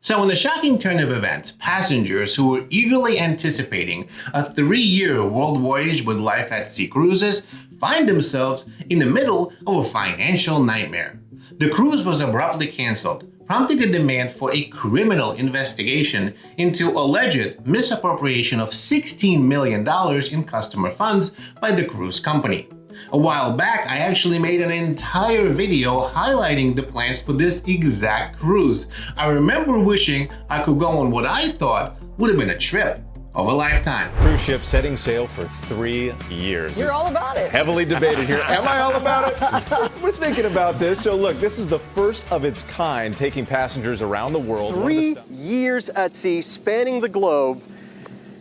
So in the shocking turn of events, passengers who were eagerly anticipating a 3-year world voyage with Life at Sea Cruises find themselves in the middle of a financial nightmare. The cruise was abruptly canceled, prompting a demand for a criminal investigation into alleged misappropriation of $16 million in customer funds by the cruise company. A while back, I actually made an entire video highlighting the plans for this exact cruise. I remember wishing I could go on what I thought would have been a trip of a lifetime. Cruise ship setting sail for 3 years. You're all about it. Heavily debated here. Am I all about it? We're thinking about this. So look, this is the first of its kind, taking passengers around the world. 3 years at sea, spanning the globe.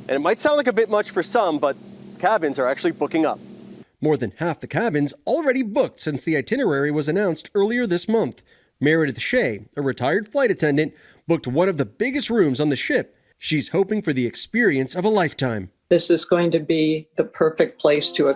And it might sound like a bit much for some, but cabins are actually booking up. More than half the cabins already booked since the itinerary was announced earlier this month. Meredith Shea, a retired flight attendant, booked one of the biggest rooms on the ship. She's hoping for the experience of a lifetime. This is going to be the perfect place to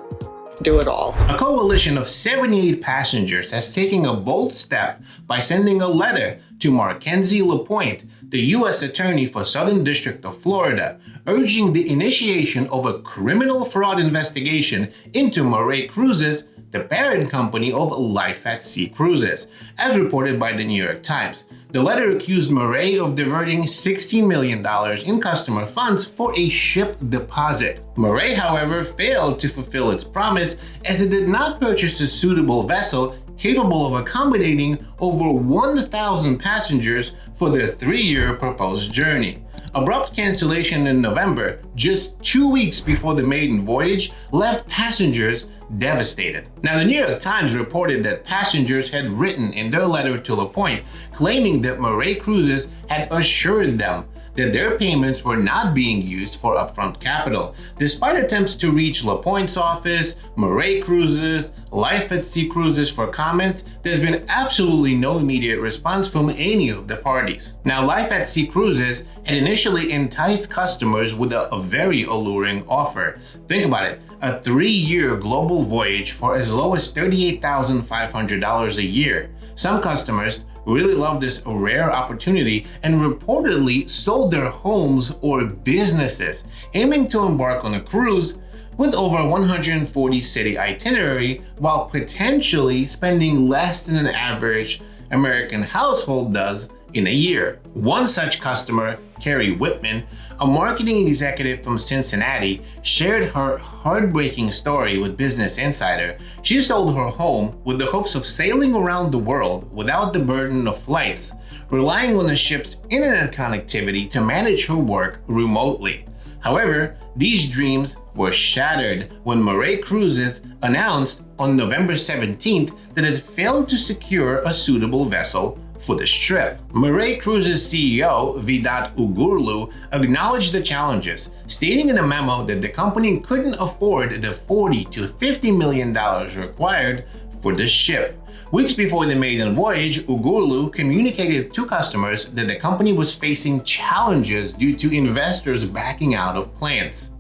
do it all. A coalition of 78 passengers has taken a bold step by sending a letter to Mackenzie LaPointe, the U.S. Attorney for Southern District of Florida, urging the initiation of a criminal fraud investigation into Miray Cruises, the parent company of Life at Sea Cruises, as reported by the New York Times. The letter accused Miray of diverting $16 million in customer funds for a ship deposit. Miray, however, failed to fulfill its promise as it did not purchase a suitable vessel capable of accommodating over 1,000 passengers for their 3-year proposed journey. Abrupt cancellation in November, just 2 weeks before the maiden voyage, left passengers devastated. Now, the New York Times reported that passengers had written in their letter to LaPointe claiming that Miray Cruises had assured them that their payments were not being used for upfront capital. Despite attempts to reach LaPointe's office, Miray Cruises, Life at Sea Cruises for comments, there's been absolutely no immediate response from any of the parties. Now, Life at Sea Cruises had initially enticed customers with a very alluring offer. Think about it, a 3-year global voyage for as low as $38,500 a year. Some customers really loved this rare opportunity and reportedly sold their homes or businesses, aiming to embark on a cruise with over 140 city itinerary while potentially spending less than an average American household does in a year. One such customer, Carrie Whitman, a marketing executive from Cincinnati, shared her heartbreaking story with Business Insider. She sold her home with the hopes of sailing around the world without the burden of flights, relying on the ship's internet connectivity to manage her work remotely. However, these dreams were shattered when Miray Cruises announced on November 17th that it failed to secure a suitable vessel for this trip. Miray Cruises CEO Vedat Ugurlu acknowledged the challenges, stating in a memo that the company couldn't afford the $40 to $50 million required for the ship. Weeks before the maiden voyage, Ugurlu communicated to customers that the company was facing challenges due to investors backing out of plans.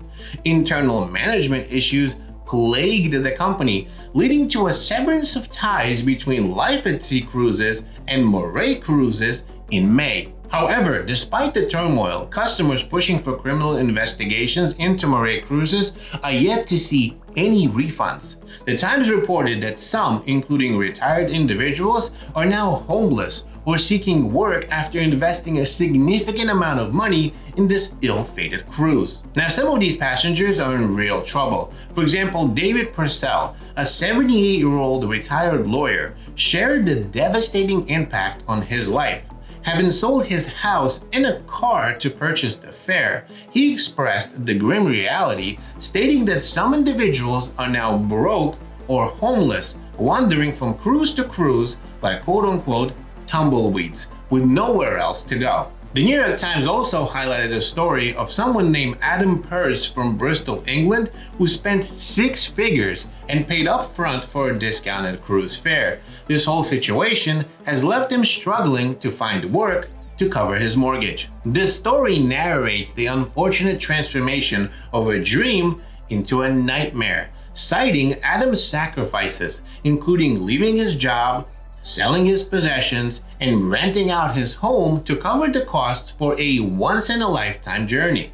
Internal management issues plagued the company, leading to a severance of ties between Life at Sea Cruises and Miray Cruises in May. However, despite the turmoil, customers pushing for criminal investigations into Miray Cruises are yet to see any refunds. The Times reported that some, including retired individuals, are now homeless or seeking work after investing a significant amount of money in this ill-fated cruise. Now, some of these passengers are in real trouble. For example, David Purcell, a 78-year-old retired lawyer, shared the devastating impact on his life. Having sold his house and a car to purchase the fare, he expressed the grim reality, stating that some individuals are now broke or homeless, wandering from cruise to cruise like quote-unquote tumbleweeds, with nowhere else to go. The New York Times also highlighted a story of someone named Adam Purse from Bristol, England, who spent 6 figures and paid up front for a discounted cruise fare. This whole situation has left him struggling to find work to cover his mortgage. This story narrates the unfortunate transformation of a dream into a nightmare, citing Adam's sacrifices, including leaving his job, selling his possessions, and renting out his home to cover the costs for a once-in-a-lifetime journey.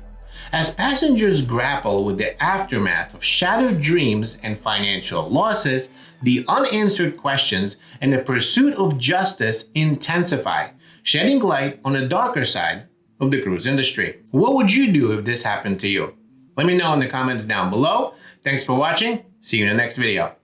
As passengers grapple with the aftermath of shattered dreams and financial losses, the unanswered questions and the pursuit of justice intensify, shedding light on the darker side of the cruise industry. What would you do if this happened to you? Let me know in the comments down below. Thanks for watching. See you in the next video.